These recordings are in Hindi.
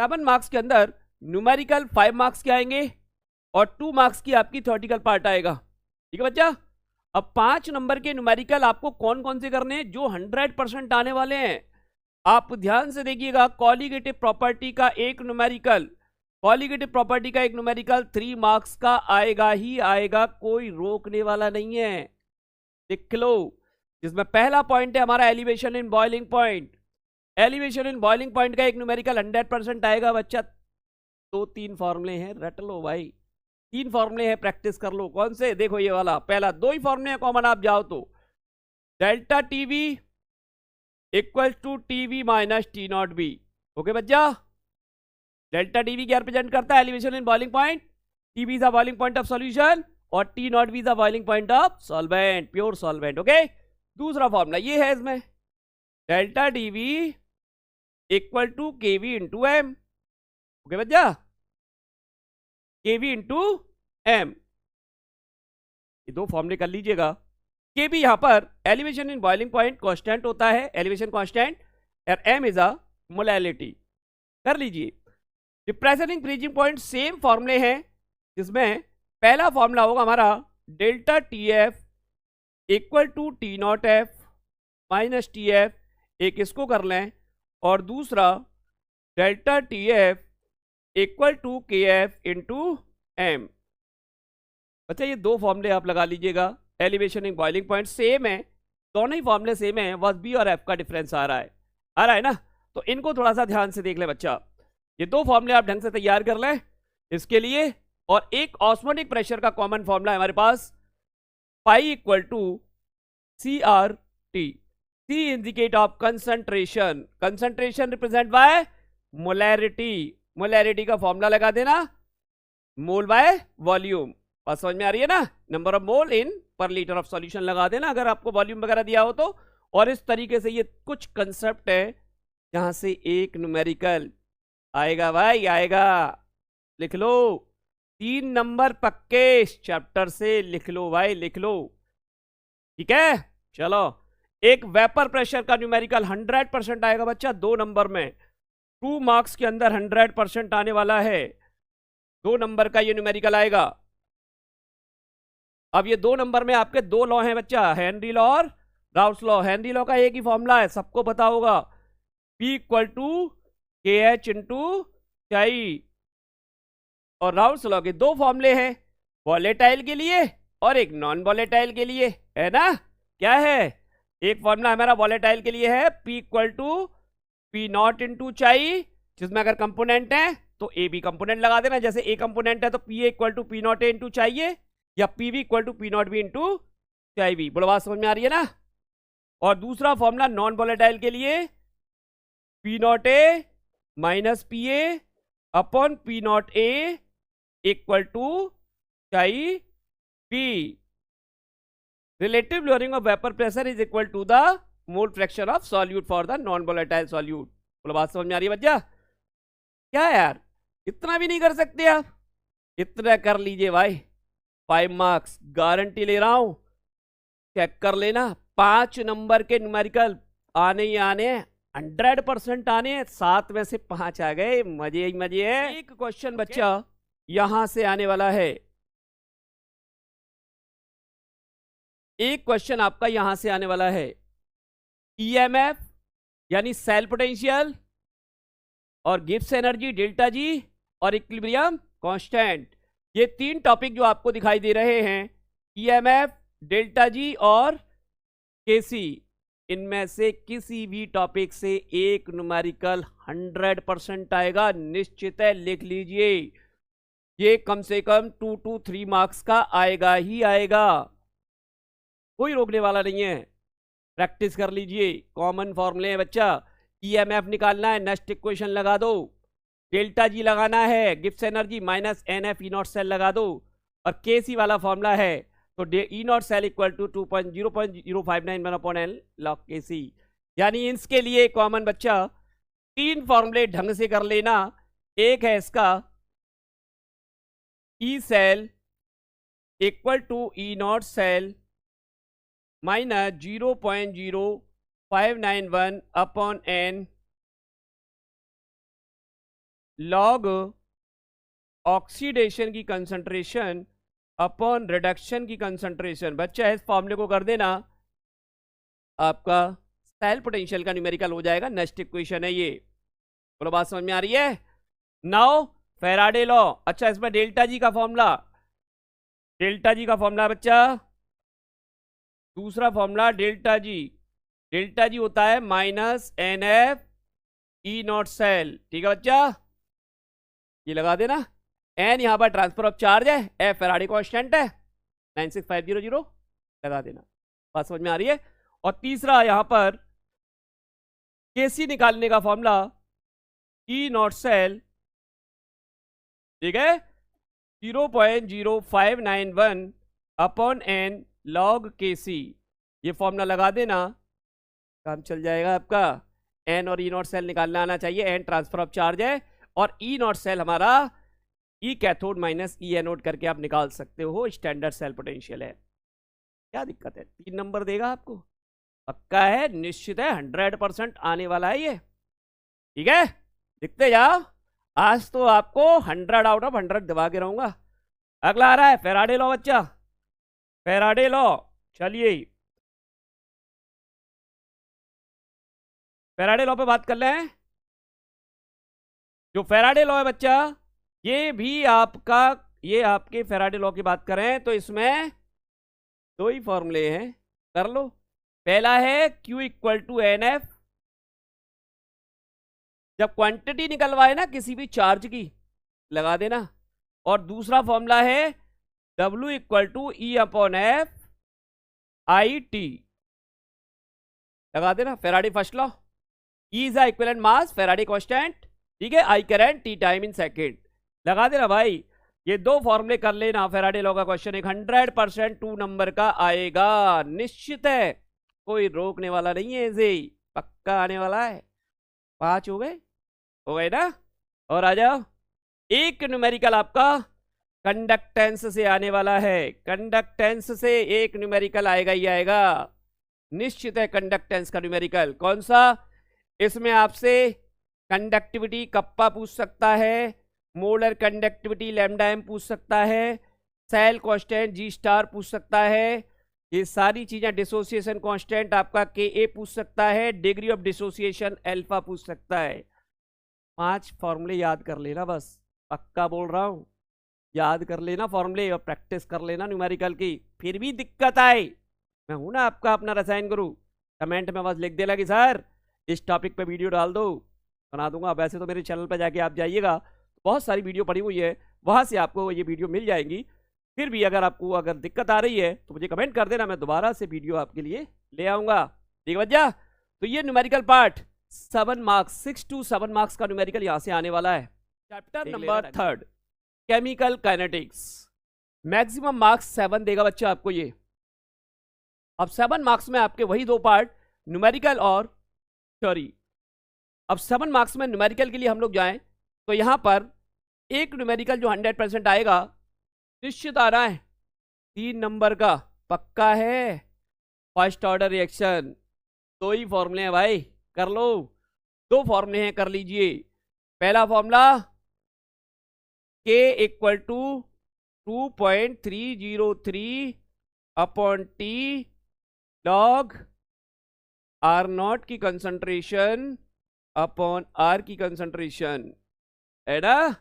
7 मार्क्स के अंदर न्यूमेरिकल 5 मार्क्स के आएंगे और 2 मार्क्स की आपकी थ्योरेटिकल पार्ट आएगा। ठीक है बच्चा। अब 5 नंबर के न्यूमेरिकल आपको कौन कौन से करने हैं जो 100% आने वाले हैं। आप ध्यान से देखिएगा, कॉलिगेटिव प्रॉपर्टी का एक न्यूमेरिकल, 3 मार्क्स का आएगा ही आएगा, कोई रोकने वाला नहीं है। देख लो, जिसमें पहला पॉइंट है हमारा elevation in boiling point. Elevation in boiling point का एक न्यूमेरिकल 100% आएगा बच्चा। 2-3 फॉर्मूले हैं, रट लो भाई, 3 फॉर्मूले हैं, प्रैक्टिस कर लो। कौन से? देखो ये वाला पहला, 2 ही फॉर्मूले हैं कॉमन, आप जाओ तो delta TV equal to TV minus T not B. Okay बच्चा, डेल्टा टीवी क्या रिप्रेजेंट करता है? Elevation in boiling point, TV is the boiling point of solution और T not B the boiling point of solvent, pure solvent. Okay, दूसरा फॉर्मूला ये है इसमें, delta TV equal to KV into M. Okay बच्चा, केवी इंटू एम, ये 2 फॉर्मूले कर लीजिएगा। केवी यहां पर elevation in boiling point constant होता है, एलिवेशन कांस्टेंट, और एम इज अ मोलैलिटी। कर लीजिए। Depression in freezing point same फॉर्मूले हैं, जिसमें पहला फॉर्मूला होगा हमारा delta T F equal to T not F minus T F, एक इसको कर लें, और दूसरा delta T F equal to K F into M. अच्छा, ये 2 फॉर्मूले आप लगा लीजिएगा। Elevation in boiling point same है, दोनों ही फॉर्मूले सेम है, बस बी और एफ का डिफरेंस आ रहा है ना। तो इनको थोड़ा सा ध्यान से देख ले बच्चा। ये 2 फॉर्मूले आप ढंग से तैयार कर लें इसके लिए। और एक ऑस्मोटिक प्रेशर का कॉमन फॉर्मूला है हमारे पास, pi equal to C R T. C indicate of concentration, concentration represent by molarity. Molarity का फॉर्मूला लगा देना, मोल बाय वॉल्यूम। बात समझ में आ रही है ना? नंबर ऑफ मोल इन पर लीटर ऑफ सॉल्यूशन लगा देना अगर आपको वॉल्यूम वगैरह दिया हो तो। और इस तरीके से ये कुछ कंसेप्ट है जहां से एक न्यूमेरिकल आएगा भाई, आएगा। लिख लो, 3 नंबर पक्के इस चैप्टर से लिख लो भाई, लिख लो। ठीक है, चलो। एक वेपर प्रेशर का न्यूमेरिकल 100% आएगा बच्चा, 2 नंबर में। 2 मार्क्स के अंदर 100% आने वाला है, 2 नंबर का ये न्यूमेरिकल आएगा। अब ये 2 नंबर में आपके 2 लॉ हैं बच्चा, हेनरी लॉ और राउल्स लॉ। हेनरी लॉ का एक ही फॉर्मूला है, सबको पता होगा, P इक्वल टू के एच इंटू चाई। और राउल्स लॉ के 2 फॉर्मूले हैं, वॉलेटाइल के लिए और एक नॉन वॉलेटाइल के लिए, है ना? क्या है? एक फॉर्मूला हमारा वॉलेटाइल के लिए है, P equal to P not into chi, जिसमें अगर कंपोनेंट है तो ए बी कंपोनेंट लगा देना। जैसे ए कंपोनेंट है तो P equal to P not A into चाहिए, या P V equal to P not B into chi B. बड़ी बात समझ में आ रही है ना? और दूसरा फॉर्मूला नॉन वॉलेटाइल के लिए, P not A minus P A upon P not A equal to chi B. Relative lowering of vapour pressure is equal to the mole fraction of solute for the non volatile solute. बोलो, बात समझ में आ रही है बच्चा? क्या यार, इतना भी नहीं कर सकते आप? इतना कर लीजिए भाई, 5 मार्क्स गारंटी ले रहा हूं, चेक कर लेना। 5 नंबर के न्यूमेरिकल आने ही आने, 100% आने, 7 में से 5 आ गए, मजे ही मजे है। एक क्वेश्चन बच्चा यहां से आने वाला है, एक क्वेश्चन आपका यहां से आने वाला है, ईएमएफ यानी सेल पोटेंशियल और गिब्स एनर्जी डेल्टा जी और इक्विलिब्रियम कांस्टेंट, ये 3 टॉपिक जो आपको दिखाई दे रहे हैं, ईएमएफ, डेल्टा जी और केसी, इनमें से किसी भी टॉपिक से एक न्यूमेरिकल 100% आएगा, निश्चित है, लिख लीजिए। ये कम से कम 2 to 3 मार्क्स का आएगा ही आएगा, कोई रोकने वाला नहीं है। प्रैक्टिस कर लीजिए, कॉमन फॉर्मूले हैं बच्चा। ईएमएफ निकालना है, नेक्स्ट इक्वेशन लगा दो, डेल्टा जी लगाना है, Gibbs energy minus NF E not cell लगा दो, और केसी वाला फॉर्मूला है तो E not cell equal to 2.00591 upon L log KC. यानी इसके लिए कॉमन बच्चा 3 फॉर्मूले ढंग से कर लेना। एक है इसका E cell equal to E not cell minus 0.0591 upon N log oxidation की कंसंट्रेशन अपॉन रिडक्शन की कंसंट्रेशन। बच्चा इस फॉर्मूले को कर देना, आपका सेल पोटेंशियल का न्यूमेरिकल हो जाएगा। नेक्स्ट इक्वेशन है ये। बोलो बात समझ में आ रही है? Now Faraday law. अच्छा, इसमें डेल्टा जी का फॉर्मूला, डेल्टा जी का फॉर्मूला बच्चा, दूसरा formula delta G. Delta G होता है minus N F E not cell. ठीक है बच्चा, ये लगा देना। एन यहां पर ट्रांसफर ऑफ चार्ज है, एफ फैराडे कांस्टेंट है, 96500 लगा देना। बात समझ में आ रही है? और तीसरा यहां पर केसी निकालने का फॉर्मूला ई नॉट सेल, ठीक है, 0.0591 अपॉन एन लॉग के सी। ये फॉर्मूला लगा देना, काम चल जाएगा आपका। एन और ई नॉट सेल निकालना आना चाहिए। एन ट्रांसफर ऑफ चार्ज है और ई नॉट सेल हमारा ई कैथोड माइनस ई एनोड करके आप निकाल सकते हो, स्टैंडर्ड सेल पोटेंशियल है। क्या दिक्कत है? 3 नंबर देगा आपको, पक्का है, निश्चित है, 100% आने वाला है ये। ठीक है, दिखते जाओ। आज तो आपको 100 आउट ऑफ 100 दबा के रहूंगा। अगला आ रहा है फैराडे लॉ बच्चा, फैराडे लॉ। चलिए फैराडे लॉ पे बात कर ले हैं। जो फैराडे लॉ है बच्चा, ये भी आपका, ये आपके फैराडे लॉ की बात करें तो इसमें 2 ही फॉर्मूले हैं, कर लो। पहला है Q equal to N F, जब क्वांटिटी निकलवाए ना किसी भी चार्ज की लगा देना। और दूसरा फॉर्मूला है W equal to E upon F I T, लगा देना। Faraday first law, E is equivalent mass, Faraday constant, ठीक है, I current, T time in second, लगा देना भाई। ये 2 फॉर्मूले कर लेना। फैराडे लॉ का क्वेश्चन एक 100% 2 नंबर का आएगा, निश्चित है, कोई रोकने वाला नहीं है, इसे पक्का आने वाला है। 5 हो गए ना? और आ जाओ, एक न्यूमेरिकल आपका कंडक्टेंस से आने वाला है। कंडक्टेंस से एक न्यूमेरिकल आएगा ही आएगा, निश्चित है। कंडक्टेंस का न्यूमेरिकल कौन सा? इसमें आपसे कंडक्टिविटी कप्पा पूछ सकता है, मोलर कंडक्टिविटी लैम्डा एम पूछ सकता है, सेल कांस्टेंट जी स्टार पूछ सकता है, ये सारी चीजें। डिसोसिएशन कांस्टेंट आपका के ए पूछ सकता है, डिग्री ऑफ डिसोसिएशन अल्फा पूछ सकता है। 5 फॉर्मूले याद कर लेना बस, पक्का बोल रहा हूं, याद कर लेना फॉर्मूले और प्रैक्टिस कर लेना न्यूमेरिकल की। फिर भी दिक्कत आए, मैं हूं ना आपका अपना रसायन गुरु। कमेंट में बस लिख देना कि सर इस टॉपिक पे वीडियो डाल दो, बना दूंगा। वैसे तो मेरे चैनल पे जाके आप जाइएगा, बहुत सारी वीडियो पड़ी हुई है, वहां से आपको ये वीडियो मिल जाएंगी। फिर भी अगर आपको अगर दिक्कत आ रही है तो मुझे कमेंट कर देना, मैं दोबारा से वीडियो आपके लिए ले आऊंगा। ठीक है भैया? तो ये numerical part 7 marks, 6 to 7 marks का न्यूमेरिकल यहां से आने वाला है। Chapter number 3 chemical kinetics, maximum marks 7 देगा बच्चा आपको ये। अब 7 मार्क्स में आपके वही 2 पार्ट, न्यूमेरिकल और थ्योरी। अब 7 मार्क्स में न्यूमेरिकल के लिए हम लोग जाएं तो यहां पर एक न्यूमेरिकल जो 100% आएगा, निश्चित आ रहा है, 3 नंबर का, पक्का है। फर्स्ट ऑर्डर रिएक्शन, 2 ही फॉर्मूले हैं भाई, कर लो। 2 फॉर्मूले हैं, कर लीजिए। पहला formula K equal to 2.303 upon T log R not की कंसंट्रेशन अपॉन R की कंसंट्रेशन, है ना?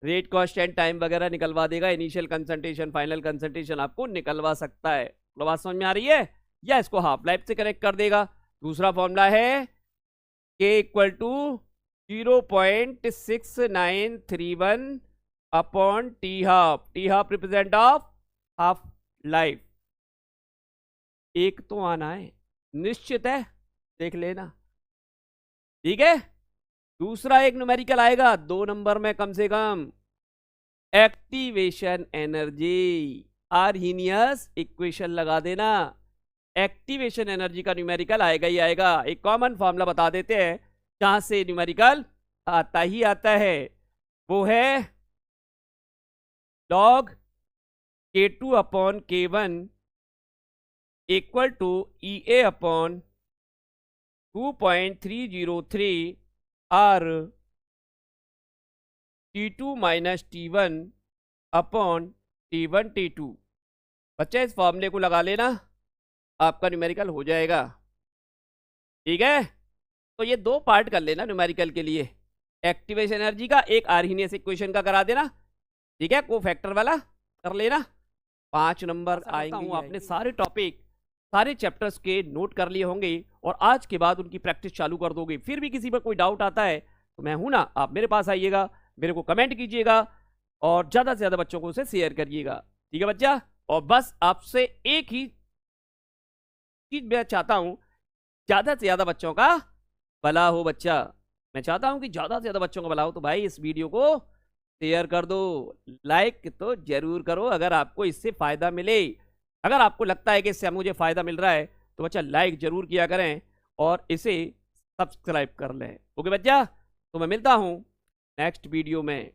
रेट कांस्टेंट टाइम वगैरह निकलवा देगा, इनिशियल कंसंट्रेशन फाइनल कंसंट्रेशन आपको निकलवा सकता है। तो बात समझ में आ रही है? या इसको हाफ लाइफ से कनेक्ट कर देगा। दूसरा फॉर्मूला है K equal to 0.6931 upon T half, T half represent of half life. एक तो आना है, निश्चित है, देख लेना। ठीक है? दूसरा एक न्यूमेरिकल आएगा 2 नंबर में कम से कम, एक्टिवेशन एनर्जी, आर्हीनियस इक्वेशन लगा देना। एक्टिवेशन एनर्जी का न्यूमेरिकल आएगा ही आएगा। एक कॉमन फॉर्मूला बता देते हैं जहां से न्यूमेरिकल आता ही आता है, वो है log K2 upon K1 equal to EA upon 2.303 R T2 minus T1 upon T1 T2। बच्चा इस फॉर्मूले को लगा लेना, आपका न्यूमेरिकल हो जाएगा। ठीक है, तो ये दो पार्ट कर लेना न्यूमेरिकल के लिए, एक्टिवेशन एनर्जी का, एक आर्हीनियस इक्वेशन का करा देना। ठीक है, को फैक्टर वाला कर लेना। 5 नंबर आएंगे। आपने सारे टॉपिक, सारे चैप्टर्स के नोट कर लिए होंगे और आज के बाद उनकी प्रैक्टिस चालू कर दोगे। फिर भी किसी पर कोई डाउट आता है तो मैं हूं ना, आप मेरे पास आइएगा, मेरे को कमेंट कीजिएगा और ज़्यादा से ज़्यादा बच्चों को उसे शेयर करिएगा। ठीक है बच्चा, और बस आपसे एक ही चीज़ मैं चाहता हूं, ज़्यादा से ज़्यादा बच्चों का भला हो। बच्चा मैं चाहता हूं कि ज़्यादा से ज़्यादा बच्चों का भला हो, तो भाई इस वीडियो को शेयर कर दो, लाइक तो जरूर करो अगर आपको इससे फ़ायदा मिले। अगर आपको लगता है कि इससे मुझे फ़ायदा मिल रहा है तो बच्चा लाइक जरूर किया करें और इसे सब्सक्राइब कर लें। ओके बच्चा, तो मैं मिलता हूं नेक्स्ट वीडियो में।